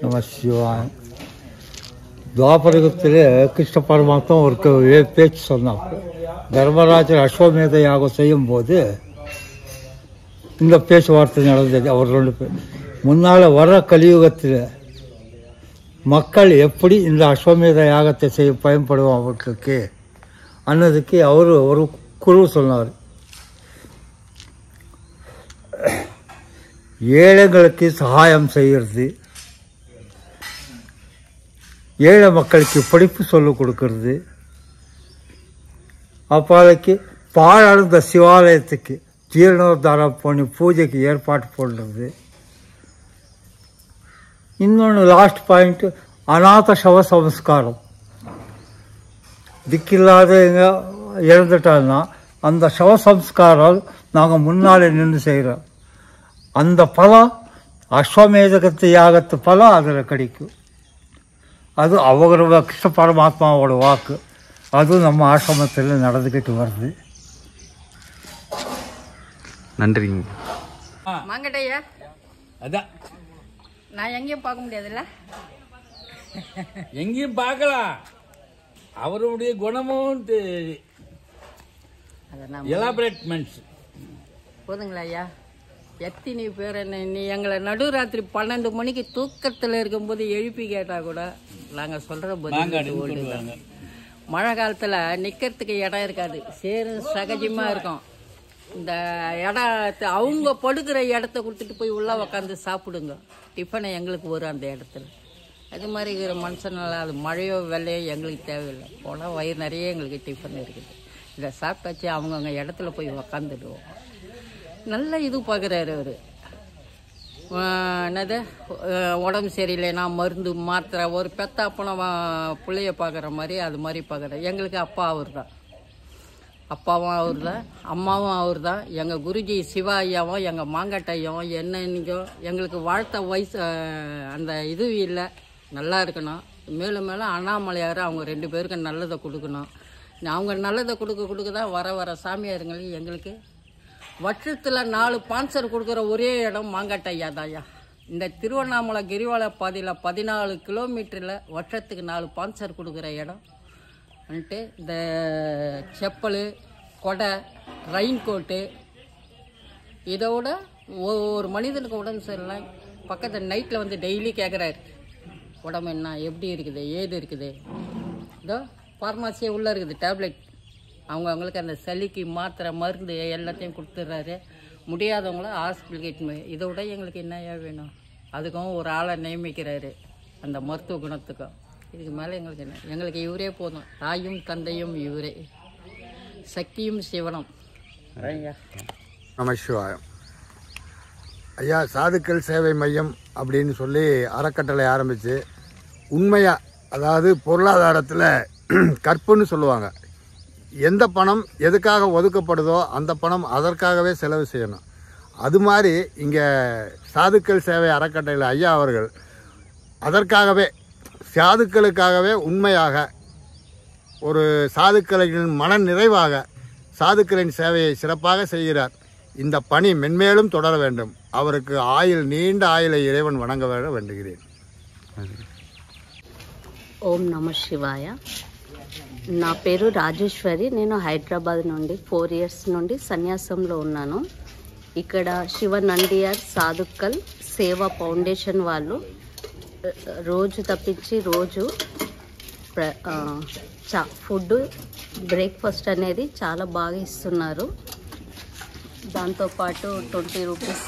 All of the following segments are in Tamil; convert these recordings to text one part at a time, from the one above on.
நம சிவாய். துவாபரகத்தில் கிருஷ்ண பரமாத்மா ஒரு பேச்சு சொன்னார். தர்மராஜர் அஸ்வமேத யாகம் செய்யும் போது இந்த பேச்சுவார்த்தை நடந்தது. அவர் 2 பேர் முன்னால் வர்ற கலியுகத்தில் மக்கள் எப்படி இந்த அஸ்வமேத யாகத்தை செய்ய பயன்படுவோம் அவர்களுக்கு அன்னதுக்கு அவர் ஒரு குழு சொன்னார். ஏழைகளுக்கு சகாயம் செய்கிறது, ஏழை மக்களுக்கு படிப்பு சொல்லிக் கொடுக்கறது, அப்பாதைக்கு பாழடைந்த சிவாலயத்துக்கு ஜீர்ணோத்தாரம் பண்ணி பூஜைக்கு ஏற்பாடு பண்ணுறது. இன்னொன்று லாஸ்ட் பாயிண்ட்டு அநாத சவ சம்ஸ்காரம். திக்கில்லாத இறந்துட்டாங்கன்னா அந்த சவ சம்ஸ்காரம் நாங்கள் முன்னாலே நின்று செய்கிறோம். அந்த பலம் அஸ்வமேதகத்து யாகத்து பலம் அதில் கிடைக்கும். அது அவரோட கிருஷ்ண பரமாத்மாவோட வாக்கு. அதுவும் நம்ம ஆசிரமத்தில் நடந்துக்கிட்டு வருது. நன்றிங்க. மாங்கட்டையா அதான் நான் எங்கேயும் பார்க்க முடியாதுல்ல. எங்கேயும் பார்க்கலாம். அவருடைய குணமும் எலாபரேட்மெண்ட்ஸ் போதுங்களா ஐயா? எத்தனை பேர் நீ எங்களை நடுராத்திரி 12 மணிக்கு தூக்கத்தில் இருக்கும்போது எழுப்பி கேட்டால் கூட நாங்கள் சொல்கிற பதில். மழை காலத்தில் நிற்கிறதுக்கு இடம் இருக்காது, சேரும் சகஜமாக இருக்கும். இந்த இடத்த அவங்க படுக்கிற இடத்த கொடுத்துட்டு போய் உள்ளே உக்காந்து சாப்பிடுங்க. டிஃபனை எங்களுக்கு வரும் அந்த இடத்துல. அது மாதிரி இருக்கிற மனுஷனால அது மழையோ வெள்ளையோ எங்களுக்கு தேவையில்லை. போனால் வயிறு நிறைய எங்களுக்கு டிஃபன் இருக்குது. இதை சாப்பிட்டாச்சு அவங்கவுங்க இடத்துல போய் உக்காந்துடுவோம். நல்ல இது பார்க்குறாரு அவர். என்னது உடம்பு சரியில்லைன்னா மருந்து மாத்திரை ஒரு பெத்த அப்பனை பிள்ளைய பார்க்குற மாதிரி அது மாதிரி பார்க்குறாரு. எங்களுக்கு அப்பா அவர் தான், அப்பாவும் அவர் தான், அம்மாவும் அவர் தான். எங்கள் குருஜி சிவா ஐயாவும் எங்கள் மாங்காட்டையும் என்னன்னைக்கோ எங்களுக்கு வாழ்த்த வயசு அந்த இது இல்லை. நல்லா இருக்கணும். மேலும் மேலும் அண்ணாமலையார் அவங்க 2 பேருக்கு நல்லதை கொடுக்கணும். அவங்க நல்லதை கொடுக்க தான் வர சாமியாருங்களுக்கு எங்களுக்கு வருஷத்தில் 4 ஸ்பான்சர் கொடுக்குற ஒரே இடம் மாங்காட்டையா தாயா. இந்த திருவண்ணாமலை கிரிவல பாதையில் 14 கிலோமீட்டரில் வருஷத்துக்கு 4 ஸ்பான்சர் கொடுக்குற இடம் வந்துட்டு இந்த செப்பல், கொடை, ரெயின் கோட்டு. இதோட ஒரு மனிதனுக்கு உடம்பு சரியில்லை பக்கத்தில் நைட்டில் வந்து டெய்லி கேட்குறாரு உடம்பு என்ன எப்படி இருக்குது ஏது இருக்குது. இதோ ஃபார்மாசியே உள்ளே இருக்குது டேப்லெட். அவங்களுக்கு அந்த சளிக்கு மாத்திரை மருந்து எல்லாத்தையும் கொடுத்துட்றாரு. முடியாதவங்கள ஹாஸ்பிட்டலுக்கு இட்டுமே. இதை விட எங்களுக்கு என்னையா வேணும்? அதுக்கும் ஒரு ஆளை நியமிக்கிறாரு அந்த மருத்துவ குணத்துக்கும். இதுக்கு மேலே எங்களுக்கு என்ன? எங்களுக்கு இவரே போதும். தாயும் தந்தையும் இவரே, சக்தியும் சிவனும். நமசிவாயம். ஐயா, சாதுக்கள் சேவை மையம் அப்படின்னு சொல்லி அறக்கட்டளை ஆரம்பித்து உண்மையாக, அதாவது பொருளாதாரத்தில் கற்புன்னு சொல்லுவாங்க. எந்த பணம் எதுக்காக ஒதுக்கப்படுதோ அந்த பணம் அதற்காகவே செலவு செய்யணும். அது மாதிரி இங்கே சாதுக்கள் சேவை அறக்கட்டளையில் ஐயா அவர்கள் அதற்காகவே சாதுக்களுக்காகவே உண்மையாக ஒரு சாதுக்களின் மன நிறைவாக சாதுக்களின் சேவையை சிறப்பாக செய்கிறார். இந்த பணி மென்மேலும் தொடர வேண்டும். அவருக்கு நீண்ட ஆயுளை இறைவன் வணங்க வேண்டுகிறேன். ఓం నమ శివాయ. నా పేరు రాజేశ్వరి. నేను హైదరాబాద్ నుండి 4 ఇయర్స్ నుండి సన్యాసంలో ఉన్నాను. ఇక్కడ శివ నండియార్ సాధుక్కల్ సేవా ఫౌండేషన్ వాళ్ళు రోజు తప్పించి రోజు ఫుడ్ బ్రేక్ఫాస్ట్ అనేది చాలా బాగా ఇస్తున్నారు. దాంతోపాటు 20 రూపీస్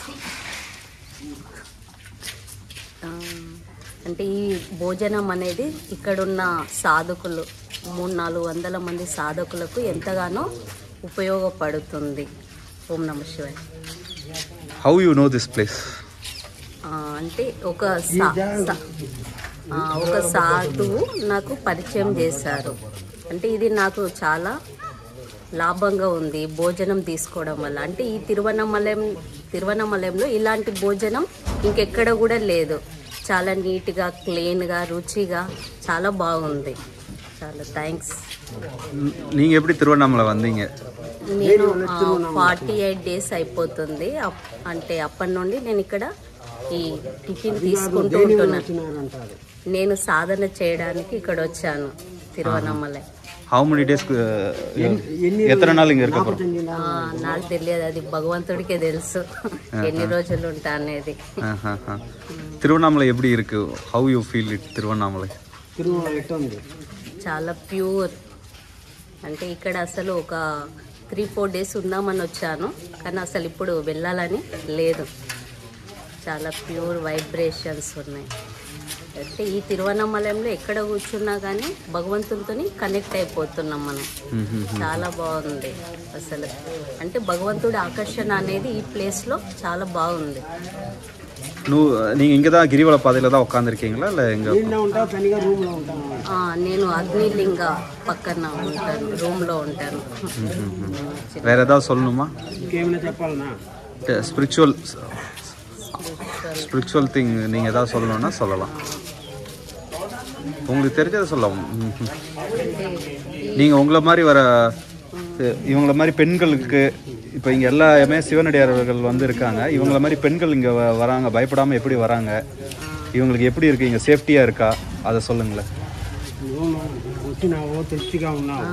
అంటే ఈ భోజనం అనేది ఇక్కడున్న సాధకులు 300-400 మంది సాధకులకు ఎంతగానో ఉపయోగపడుతుంది. ఓం నమ శివాయ. How you know this place? అంటే ఒక సాధువు నాకు పరిచయం చేశారు. అంటే ఇది నాకు చాలా లాభంగా ఉంది భోజనం తీసుకోవడం వల్ల. అంటే ఈ తిరువన్నమలయంలో ఇలాంటి భోజనం ఇంకెక్కడ కూడా లేదు. చాలా నీట్గా, క్లీన్గా, రుచిగా చాలా బాగుంది. చాలా థ్యాంక్స్. நீங்கள் எப்படி திருவண்ணாமலை வந்தீங்க? నేను 48 డేస్ అయిపోతుంది. అంటే అప్పటి నుండి నేను ఇక్కడ ఈ టిఫిన్ తీసుకుంటూ ఉంటున్నాను. నేను సాధన చేయడానికి ఇక్కడ వచ్చాను తిరువనమలై. హౌ మెనీ డేస్ ఎత్తన నాள் இங்க இருக்க போறோம்? నాకు తెలియదు, అది భగవంతుడికే తెలుసు ఎన్ని రోజులు ఉంటా అనేది. திருவண்ணாமலை எப்படி இருக்கு? How you feel it Tiruvannamalai? చాలా ప్యూర్. అంటే ఇక్కడ అసలు ఒక 3-4 డేస్ ఉందామని వచ్చాను, కానీ అసలు ఇప్పుడు వెళ్ళాలని లేదు. చాలా ప్యూర్ వైబ్రేషన్స్ ఉన్నాయి. అంటే ఈ తిరువనమలయంలో ఎక్కడ కూర్చున్నా కానీ భగవంతునితో కనెక్ట్ అయిపోతున్నాం మనం. చాలా బాగుంది అసలు. అంటే భగవంతుడి ఆకర్షణ అనేది ఈ ప్లేస్లో చాలా బాగుంది. நீங்க இங்க தான் கிரிவல பாதையில தான் உட்கார்ந்திருக்கீங்களா இல்ல எங்க? నేను అగ్నిలింగ పక్కన ఉంటాను, రూమ్ లో ఉంటాను. வேற ஏதாவது சொல்லணுமா? ஸ்பிரிச்சுவல் திங் நீங்க ஏதாவது சொல்லணும்னா சொல்லலாம், உங்களுக்கு தெரிஞ்சதை சொல்லலாம். நீங்க உங்களை மாதிரி வர இவங்கள மாதிரி பெண்களுக்கு இப்போ இங்கே எல்லாமே சிவனடியார்கள் வந்து இருக்காங்க, இவங்கள மாதிரி பெண்கள் இங்கே வராங்க, பயப்படாமல் எப்படி வராங்க, இவங்களுக்கு எப்படி இருக்குது, இங்கே சேஃப்டியாக இருக்கா, அதை சொல்லுங்களேன். వచ్చినావో తృప్తిగా ఉన్నావు,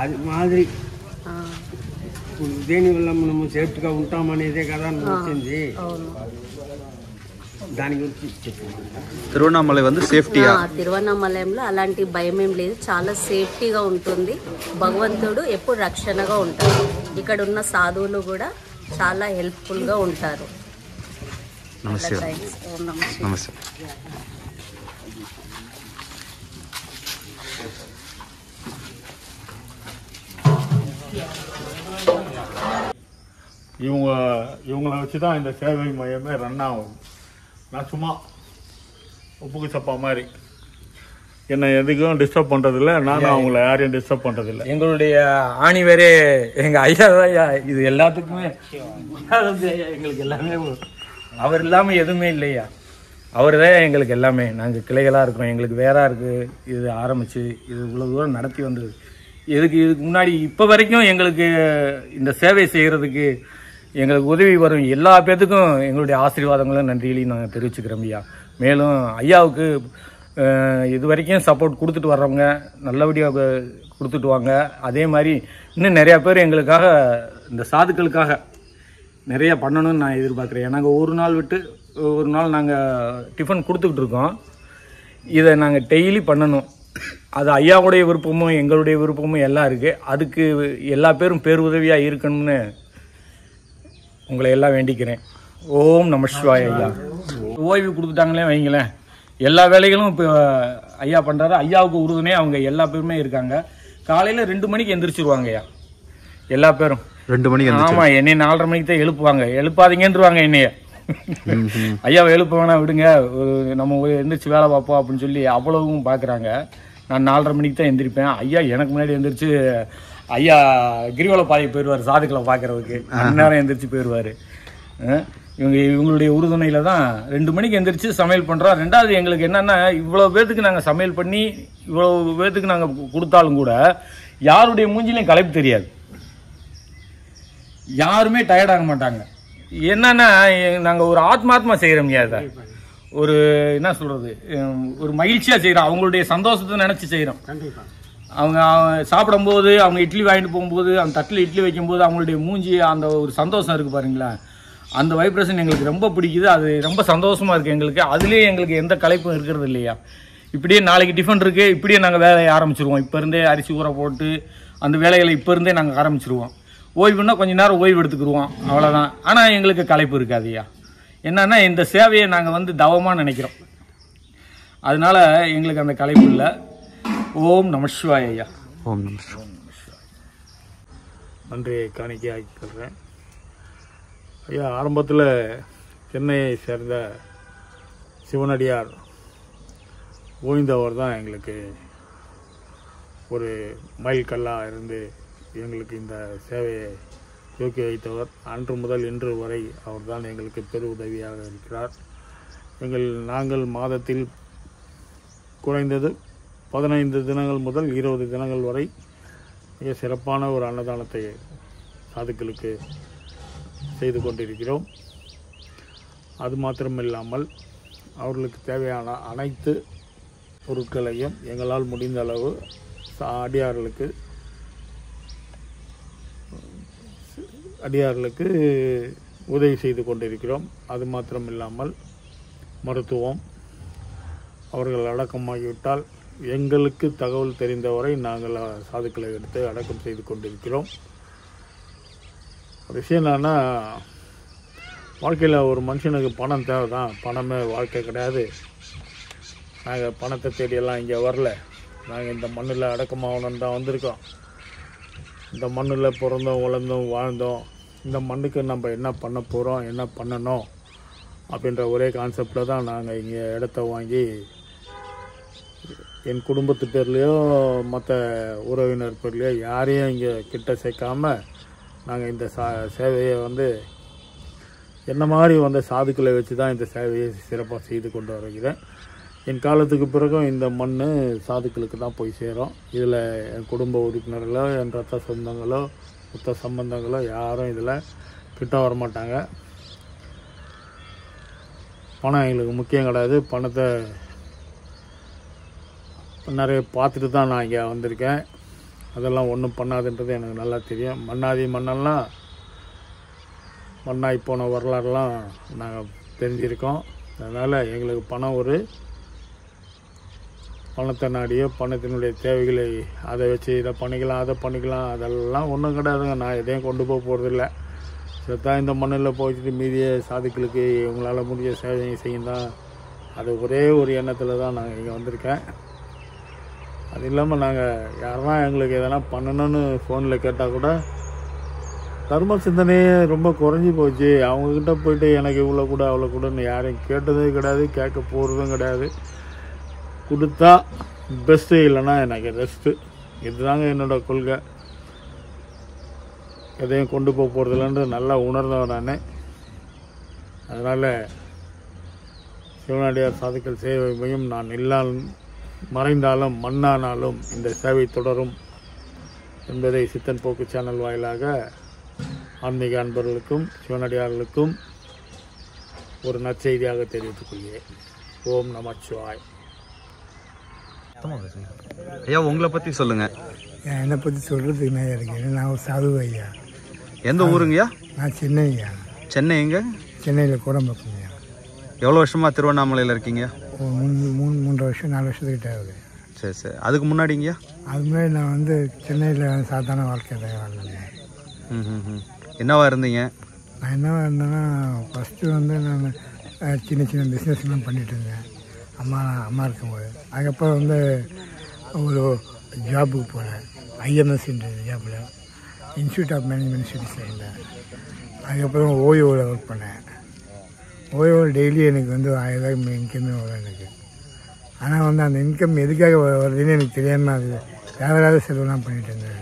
అది మాదిరి దేనివల్ల మనము సేఫ్టీగా ఉంటామనేదే కదా వచ్చింది, దాని గురించి చెప్పండి. తిరువణామలై வந்து సేఫ్టీగా? తిరువణామలయంలో అలాంటి భయం ఏం లేదు, చాలా సేఫ్టీగా ఉంటుంది. భగవంతుడు ఎప్పుడు రక్షణగా ఉంటారు. ఇక్కడ ఉన్న సాధువులు కూడా చాలా హెల్ప్ఫుల్గా ఉంటారు. నమస్తే. నమస్తే. இவங்களை வச்சு தான் இந்த சேவை மையமே ரன் ஆகும். நான் சும்மா உப்புக்கு சப்பா மாதிரி என்னை எதுக்கும் டிஸ்டர்ப் பண்ணுறதில்ல, நானும் அவங்கள யாரையும் டிஸ்டர்ப் பண்ணுறதில்ல. எங்களுடைய ஆணிவரே எங்கள் ஐயா தான் ஐயா. இது எல்லாத்துக்குமே எங்களுக்கு எல்லாமே அவர் இல்லாமல் எதுவுமே இல்லையா. அவர் தான் எங்களுக்கு எல்லாமே. நாங்கள் கிளைகளாக இருக்கிறோம், எங்களுக்கு வேறா இருக்குது. இது ஆரம்பித்து இது இவ்வளோ தூரம் நடத்தி வந்தது இதுக்கு முன்னாடி இப்போ வரைக்கும் எங்களுக்கு இந்த சேவை செய்கிறதுக்கு எங்களுக்கு உதவி வரும் எல்லா பேர்த்துக்கும் எங்களுடைய ஆசீர்வாதங்களும் நன்றிகளையும் நாங்கள் தெரிவிச்சுக்கிறோம் ஐயா. மேலும் ஐயாவுக்கு இது வரைக்கும் சப்போர்ட் கொடுத்துட்டு வர்றவங்க நல்லபடியாக கொடுத்துட்டு வாங்க. அதே மாதிரி இன்னும் நிறையா பேர் எங்களுக்காக இந்த சாதுக்களுக்காக நிறைய பண்ணணும்னு நான் எதிர்பார்க்குறேன். நாங்கள் ஒரு நாள் விட்டு ஒரு நாள் நாங்கள் டிஃபன் கொடுத்துக்கிட்டு இருக்கோம். இதை நாங்கள் டெய்லி பண்ணணும். அது ஐயாவுடைய விருப்பமும் எங்களுடைய விருப்பமும் எல்லாம் இருக்குது. அதுக்கு எல்லா பேரும் பேருதவியாக இருக்கணும்னு உங்களை எல்லாம் வேண்டிக்கிறேன். ஓம் நம சிவாய. ஐயா ஓய்வு கொடுத்துட்டாங்களே வைங்களேன், எல்லா வேலைகளும் இப்போ ஐயா பண்ணுறாரு. ஐயாவுக்கு உறுதுணை அவங்க எல்லா பேருமே இருக்காங்க. காலையில் 2 மணிக்கு எந்திரிச்சிருவாங்க ஐயா எல்லா பேரும். 2 மணிக்கு? ஆமாம், என்னை 4:30 மணிக்கு தான் எழுப்புவாங்க. எழுப்பாதீங்கன்றுவாங்க என்னைய. ஐயாவை எழுப்ப வேணாம் விடுங்க, நம்ம எந்திரிச்சு வேலை பார்ப்போம் அப்படின்னு சொல்லி அவ்வளவும் பார்க்குறாங்க. நான் 4:30 மணிக்கு தான் எந்திரிப்பேன். ஐயா எனக்கு முன்னாடி எந்திரிச்சு ஐயா கிரிவல பாதைக்கு போயிடுவார் சாதுக்களை பார்க்கறதுக்கு. அந்நேரம் எந்திரிச்சு போயிடுவார். இவங்களுடைய உறுதுணையில தான் 2 மணிக்கு எந்திரிச்சு சமையல் பண்ணுறோம். ரெண்டாவது எங்களுக்கு என்னென்னா, இவ்வளோ பேர்த்துக்கு நாங்கள் சமையல் பண்ணி இவ்வளோ பேர்த்துக்கு நாங்கள் கொடுத்தாலும் கூட யாருடைய மூஞ்சிலையும் களைப்பு தெரியாது, யாருமே டயர்டாக மாட்டாங்க. என்னன்னா நாங்கள் ஒரு ஆத்மாத்மா செய்கிறோம்யா. அதை ஒரு என்ன சொல்கிறது, ஒரு மகிழ்ச்சியாக செய்கிறோம், அவங்களுடைய சந்தோஷத்தை நினச்சி செய்கிறோம். அவங்க சாப்பிடும்போது, அவங்க இட்லி வாங்கிட்டு போகும்போது, அந்த தட்டில் இட்லி வைக்கும்போது அவங்களுடைய மூஞ்சி அந்த ஒரு சந்தோஷம் இருக்குது பாருங்களா, அந்த வைப்ரேஷன் எங்களுக்கு ரொம்ப பிடிக்குது. அது ரொம்ப சந்தோஷமாக இருக்குது எங்களுக்கு. அதுலேயே எங்களுக்கு எந்த களைப்பும் இருக்கிறது இல்லையா. இப்படியே நாளைக்கு டிஃபன் இருக்குது, இப்படியே நாங்கள் வேலையை ஆரம்பிச்சிருவோம். இப்போ இருந்தே அரிசி ஊற போட்டு அந்த வேலைகளை இப்போ இருந்தே நாங்கள் ஆரம்பிச்சிருவோம். ஓய்வுன்னா கொஞ்ச நேரம் ஓய்வு எடுத்துக்கிடுவோம், அவ்வளோதான். ஆனால் எங்களுக்கு களைப்பு இருக்காது ஐயா. என்னன்னா இந்த சேவையை நாங்கள் வந்து தவமாக நினைக்கிறோம், அதனால எங்களுக்கு அந்த களைப்பு இல்லை. ஓம் நம சிவாய ஐயா. ஓம் நம சிவாய. நன்றியை காணிக்கை ஆக்கிக்கிறேன் ஐயா. ஆரம்பத்தில் சென்னையை சேர்ந்த சிவனடியார் ஓய்ந்தவர் தான் எங்களுக்கு ஒரு மைல்கல்லாக இருந்து எங்களுக்கு இந்த சேவையை தூக்கி வைத்தவர். அன்று முதல் இன்று வரை அவர் தான் எங்களுக்கு பெரு உதவியாக இருக்கிறார். நாங்கள் மாதத்தில் குறைந்தது 15 தினங்கள் முதல் 20 தினங்கள் வரை மிக சிறப்பான ஒரு அன்னதானத்தை சாதுக்களுக்கு செய்து கொண்டிருக்கிறோம். அது மாத்திரமில்லாமல் அவர்களுக்கு தேவையான அனைத்து பொருட்களையும் எங்களால் முடிந்த அளவு அடியார்களுக்கு உதவி செய்து கொண்டிருக்கிறோம். அது மாத்திரமில்லாமல் மருத்துவம், அவர்கள் அடக்கமாகிவிட்டால் எங்களுக்கு தகவல் தெரிந்தவரை நாங்கள் சாதுக்களை எடுத்து அடக்கம் செய்து கொண்டிருக்கிறோம். விஷயம் என்னன்னா, வாழ்க்கையில் ஒரு மனுஷனுக்கு பணம் தேவை தான், பணமே வாழ்க்கை கிடையாது. நாங்கள் பணத்தை தேடியெல்லாம் இங்கே வரல. நாங்கள் இந்த மண்ணில் அடக்கமாகணுன்னு தான் வந்திருக்கோம். இந்த மண்ணில் பிறந்தோம், வளர்ந்தோம், வாழ்ந்தோம். இந்த மண்ணுக்கு நம்ம என்ன பண்ண போகிறோம், என்ன பண்ணணும் அப்படின்ற ஒரே கான்செப்டில் தான் நாங்கள் இங்கே இடத்த வாங்கி என் குடும்பத்து பேர்லேயோ மற்ற உறவினர் பேர்லேயோ யாரையும் இங்கே கிட்ட சேர்க்காம நாங்கள் இந்த சேவையை வந்து என்ன மாதிரி வந்த சாதுக்களை வச்சு தான் இந்த சேவையை சிறப்பாக செய்து கொண்டு வருகிறேன். என் காலத்துக்கு பிறகும் இந்த மண் சாதுக்களுக்கு தான் போய் சேரும். இதில் என் குடும்ப உறுப்பினர்களோ, என் ரத்த சொந்தங்களோ, மொத்த சம்பந்தங்களோ யாரும் இதில் கிட்ட வரமாட்டாங்க. பணம் எங்களுக்கு முக்கியம் கிடையாது. பணத்தை நிறைய பார்த்துட்டு தான் நான் இங்கே வந்திருக்கேன். அதெல்லாம் ஒன்றும் பண்ணாதுன்றது எனக்கு நல்லா தெரியும். மண்ணாதி மண்ணெல்லாம் மண்ணாய் போன வரலாறுலாம் நாங்கள் தெரிஞ்சிருக்கோம். அதனால் எங்களுக்கு பணம் ஒரு பணத்தை நாடியோ பணத்தினுடைய தேவைகளை அதை வச்சு இதை பண்ணிக்கலாம் அதை பண்ணிக்கலாம் அதெல்லாம் ஒன்றும் கிடையாதுங்க. நான் எதையும் கொண்டு போக போகிறதில்ல. தான் இந்த மண்ணில் போய்ச்சிட்டு மீதிய சாதுக்களுக்கு உங்களால் முடிஞ்ச சேவையை செய்யும் தான். அது ஒரே ஒரு எண்ணத்தில் தான் நாங்கள் இங்கே வந்திருக்கேன். அது இல்லாமல் நாங்கள் யாரென்னா எங்களுக்கு எதனா பண்ணணும்னு ஃபோனில் கேட்டால் கூட தர்ம சிந்தனையே ரொம்ப குறைஞ்சி போச்சு. அவங்கக்கிட்ட போயிட்டு எனக்கு இவ்வளோ கூட அவ்வளோ கூடன்னு யாரையும் கேட்டதும் கிடையாது, கேட்க போகிறதும் கிடையாது. கொடுத்தா பெஸ்ட்டு, இல்லைன்னா எனக்கு ரெஸ்ட்டு. இதுதாங்க என்னோடய கொள்கை. எதையும் கொண்டு போக போகிறதில்லன்றது நல்லா உணர்ந்தவன் நான். அதனால் சிவனடியார் சாதுக்கள் சேவை மையம் நான் மறைந்தாலும் மண்ணானாலும் இந்த சேவை தொடரும் என்பதை சித்தன் போக்கு சேனல் வாயிலாக ஆன்மீக அன்பர்களுக்கும் சிவனடியார்களுக்கும் ஒரு நற்செய்தியாக தெரிவித்துக் கொள்கிறேன். ஓம் நமச்சிவாய். ஐயா, உங்களை பற்றி சொல்லுங்கள். என்னை பற்றி சொல்கிறதுக்கு என்ன இருக்கேன். நான் ஒரு சாது ஐயா. எந்த ஊருங்கய்யா? நான் சென்னை ஐயா. சென்னை எங்க? சென்னையில் கோடம்பாக்கம் ஐயா. எவ்வளோ வருஷமாக திருவண்ணாமலையில் இருக்கீங்க? 3 வருஷம் 4 வருஷத்துக்கிட்ட ஆகுது. சரி சரி. அதுக்கு முன்னாடிங்கய்யா? அதுக்கு முன்னாடி நான் வந்து சென்னையில் சாதாரண வாழ்க்கை தான் வாழ்ந்தேன். என்னவா இருந்தீங்க? நான் என்னவா இருந்தேன்னா, ஃபஸ்ட்டு வந்து நான் சின்ன சின்ன பிஸ்னஸ்லாம் பண்ணிகிட்டு இருந்தேன் அம்மா இருக்கும்போது. அதுக்கப்புறம் வந்து ஒரு ஜாபுக்கு போனேன். ஐஎம்எஸ்ன்ற ஜாப்பில் இன்ஸ்டியூட் ஆஃப் மேனேஜ்மெண்ட் ஸ்டடீஸ் இருந்தேன். அதுக்கப்புறம் ஓயோவில் ஒர்க் பண்ணேன். ஓயோ டெய்லி எனக்கு வந்து 1000 ரூபாய் இன்கமே வரும் எனக்கு. ஆனால் வந்து அந்த இன்கம் எதுக்காக வருதுன்னு எனக்கு தெரியாமல் அது தேவையில்லாத செலவுலாம் பண்ணிகிட்டு இருந்தேன்.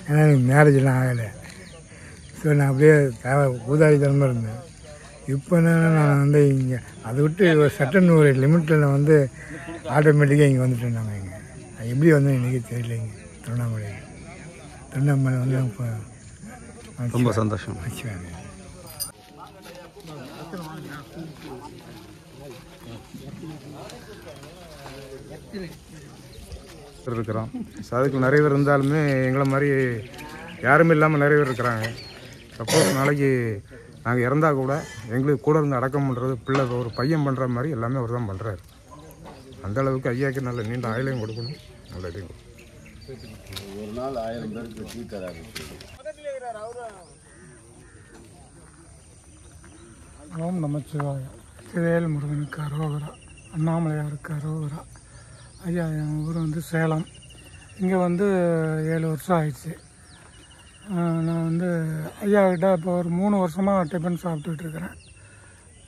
ஏன்னா எனக்கு மேரேஜெலாம் ஆகலை. ஸோ நான் அப்படியே ஊதாரித்தனமாக இருந்தேன். இப்போ என்னென்னா நான் வந்து இங்கே அதை விட்டு ஒரு சட்டன் ஒரு லிமிட்டில் நான் வந்து ஆட்டோமேட்டிக்காக இங்கே வந்துட்டேன். நாங்கள் இங்கே அது எப்படி வந்து எனக்கு தெரியலைங்க. திருவண்ணாமலை வந்து இப்போ ரொம்ப சந்தோஷம். வச்சுவேன். இருக்கிறோம். சாதுக்கள் நிறைய பேர் இருந்தாலுமே எங்களை மாதிரி யாருமே இல்லாமல் நிறைய பேர் இருக்கிறாங்க. சப்போஸ் நாளைக்கு நாங்கள் இறந்தால் கூட எங்களுக்கு கூட இருந்து அடக்கம் பண்ணுறது பிள்ளை ஒரு பையன் பண்ணுற மாதிரி எல்லாமே அவர் தான் பண்ணுறாரு. அந்தளவுக்கு ஐயாவுக்கு நல்ல நீண்ட ஆயிலையும் கொடுக்கணும், நல்ல இதையும் ஒரு நாள் 1000 பேருக்கு டீ தராரு. ஓம் நமச்சிவாய. திருவேல் முருகனுக்கு அரோகரா, அண்ணாமலையாருக்கு அரோகரா. ஐயா, என் ஊர் வந்து சேலம். இங்கே வந்து 7 வருஷம் ஆயிடுச்சு. நான் வந்து ஐயாக்கிட்ட இப்போ ஒரு 3 வருஷமாக டிஃபன் சாப்பிட்டுட்டு இருக்கிறேன்.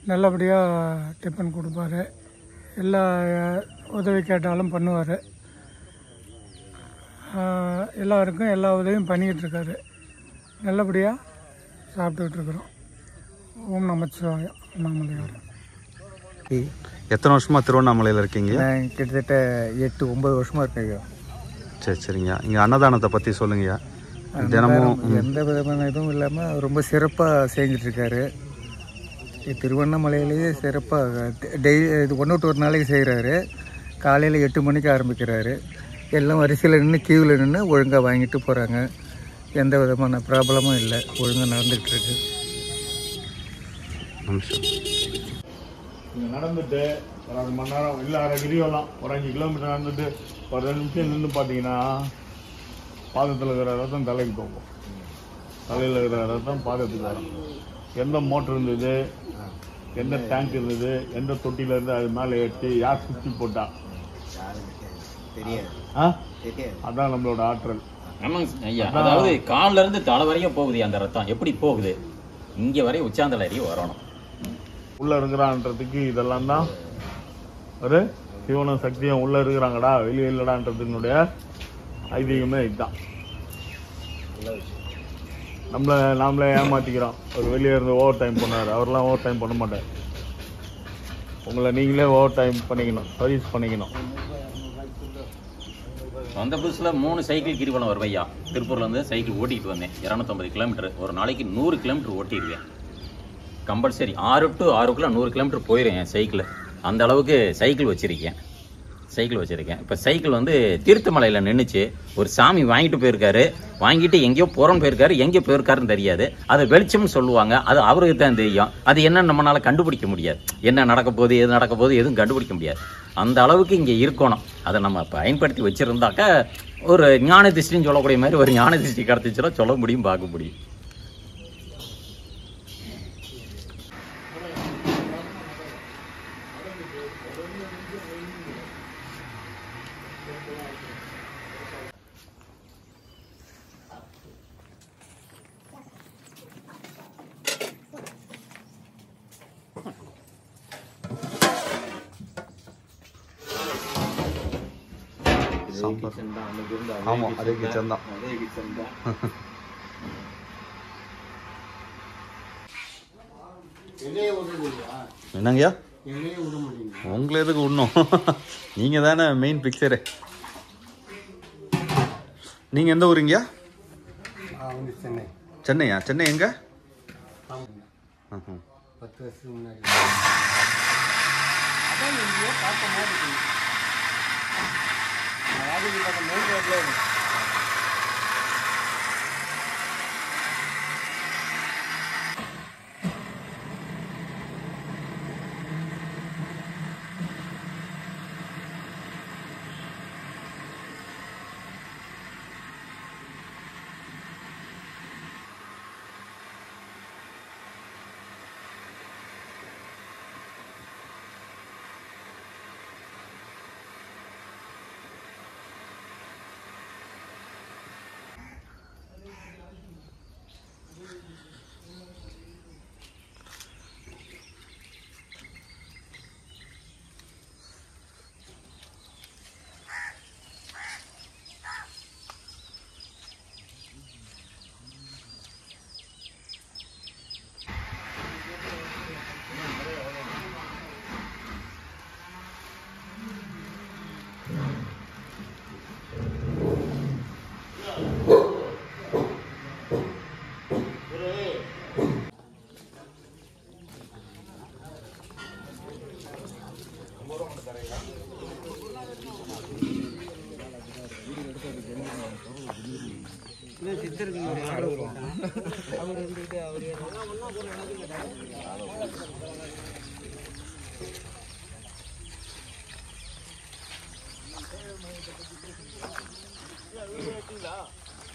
நல்லபடியாக டிஃபன் கொடுப்பாரு. எல்லா உதவி கேட்டாலும் பண்ணுவார். எல்லாருக்கும் எல்லா உதவியும் பண்ணிக்கிட்டு இருக்காரு. நல்லபடியாக சாப்பிட்டுக்கிட்டு இருக்கிறோம். ஓம் நமச்சிவாயம். அண்ணாமலையார். எத்தனை வருஷமாக திருவண்ணாமலையில் இருக்கீங்க? கிட்டத்தட்ட 8-9 வருஷமாக இருக்கேங்க. சரி சரிங்க. இங்கே அன்னதானத்தை பற்றி சொல்லுங்கய்யா. தினமும் எந்த விதமான இதுவும் இல்லாமல் ரொம்ப சிறப்பாக செஞ்சிட்ருக்காரு. திருவண்ணாமலையிலேயே சிறப்பாக இது 1 to 1 நாளைக்கு செய்கிறாரு. காலையில் 8 மணிக்கு ஆரம்பிக்கிறாரு. எல்லாம் வரிசையில் நின்று கியூவில் நின்று ஒழுங்காக வாங்கிட்டு போகிறாங்க. எந்த விதமான ப்ராப்ளமும் இல்லை, ஒழுங்காக நடந்துகிட்ருக்கு. இங்கே நடந்துட்டு ஒரு 1/2 மணி நேரம் இல்லை, அரை கிரிவலம் ஒரு 5 கிலோமீட்டர் நடந்துட்டு ஒரு 2 நிமிஷம் நின்று பார்த்தீங்கன்னா பாதத்தில் இருக்கிற ரத்தம் தலைக்கு போகும். தலையில் இருக்கிற ரத்தம் பாதத்துக்கு வரும். எந்த மோட்டர் இருந்தது, எந்த டேங்க் இருந்தது, எந்த தொட்டியில் இருந்து அது மேலே ஏற்றி யார் சுற்றி போட்டா அதான் நம்மளோட ஆற்றல். ஆமாங்க ஐயா, அதாவது காலில் இருந்து தலை வரையும் போகுது அந்த ரத்தம். எப்படி போகுது? இங்கே வரையும் உச்சாந்தலை அறிய வரணும். உள்ள இருக்கிறான்றதுக்கு இதெல்லாம் தான் ஒரு சிவனும் சக்தியும் உள்ள இருக்கிறாங்கடா வெளியே இல்லடான்றதுனுடைய ஐதீகமே இதுதான். நாமளே ஏமாத்திக்கிறோம். ஒரு வெளியே இருந்து ஓவர் டைம் பண்ணார், அவர்லாம் ஓவர் டைம் பண்ண மாட்டார். உங்களை நீங்களே ஓவர் டைம் பண்ணிக்கணும், சர்வீஸ் பண்ணிக்கணும். அந்த புதுசில் 3 சைக்கிள் கிரிவலம் வருவையா. திருப்பூர்லேருந்து சைக்கிள் ஓட்டிகிட்டு வந்தேன். 250 கிலோமீட்டர். ஒரு நாளைக்கு 100 கிலோமீட்டர் ஓட்டிடுவேன் கம்பல்சரி. 6 to 6 100 கிலோமீட்டர் போயிடுவேன் சைக்கிள். அந்த அளவுக்கு சைக்கிள் வச்சுருக்கேன். இப்போ சைக்கிள் வந்து தீர்த்தமலையில் நின்றுச்சு. ஒரு சாமி வாங்கிட்டு போயிருக்காரு. வாங்கிட்டு எங்கேயோ புறம் போயிருக்காரு. எங்கே போயிருக்காருன்னு தெரியாது. அதை வெளிச்சம்னு சொல்லுவாங்க. அது அவருக்கு தான் தெரியும். அது என்னன்னு நம்மளால் கண்டுபிடிக்க முடியாது. என்ன நடக்க போகுது, எது நடக்க போகுது, எதுவும் கண்டுபிடிக்க முடியாது. அந்த அளவுக்கு இங்கே இருக்கணும். அதை நம்ம பயன்படுத்தி வச்சுருந்தாக்கா ஒரு ஞான திருஷ்டின்னு சொல்லக்கூடிய மாதிரி ஒரு ஞான திருஷ்டி கிடச்சிச்சுன்னா சொல்ல முடியும், பார்க்க முடியும். ஆமாம், அதே கிச்சன் தான். என்னங்கய்யா, உங்களை எதுக்கு விடணும்? நீங்கள் தானே மெயின் பிக்சரு. நீங்கள் எந்த ஊருங்கய்யா? சென்னையா? சென்னை எங்க? 10 வருஷத்துக்கு முன்னாடி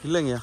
இல்லைங்கய்யா.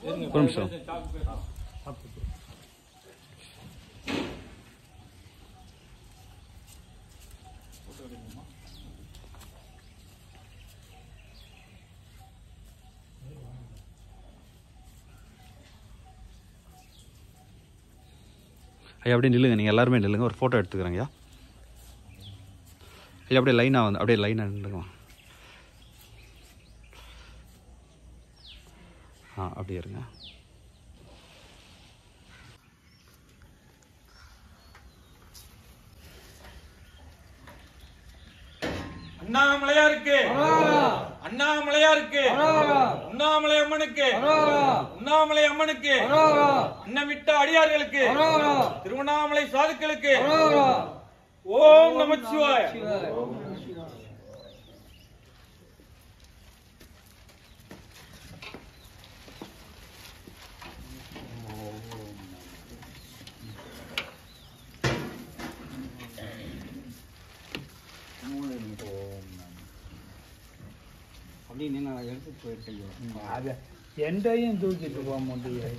ஒரு நிமிஷம். ஐயா அப்படியே நில்லுங்க, நீங்கள் எல்லாருமே நில்லுங்க, ஒரு ஃபோட்டோ எடுத்துக்கிறேங்க ஐயா. ஐயா அப்படியே லைனாக வந்து அப்படியே லைனாக நில்லுங்க. அப்படியே இருங்க. அண்ணாமலையாருக்கு, அண்ணாமலையாருக்கு, உண்ணாமலை அம்மனுக்கு, உண்ணாமலை அம்மனுக்கு, அன்னமிட்ட அடியார்களுக்கு, திருவண்ணாமலை சாதுக்களுக்கு ஓம் நமச்சிவாய. அப்படின்னு நான் எடுத்துட்டு போயிருக்கேன். அதை எண்டையும் தூக்கிட்டு போக முடியாது.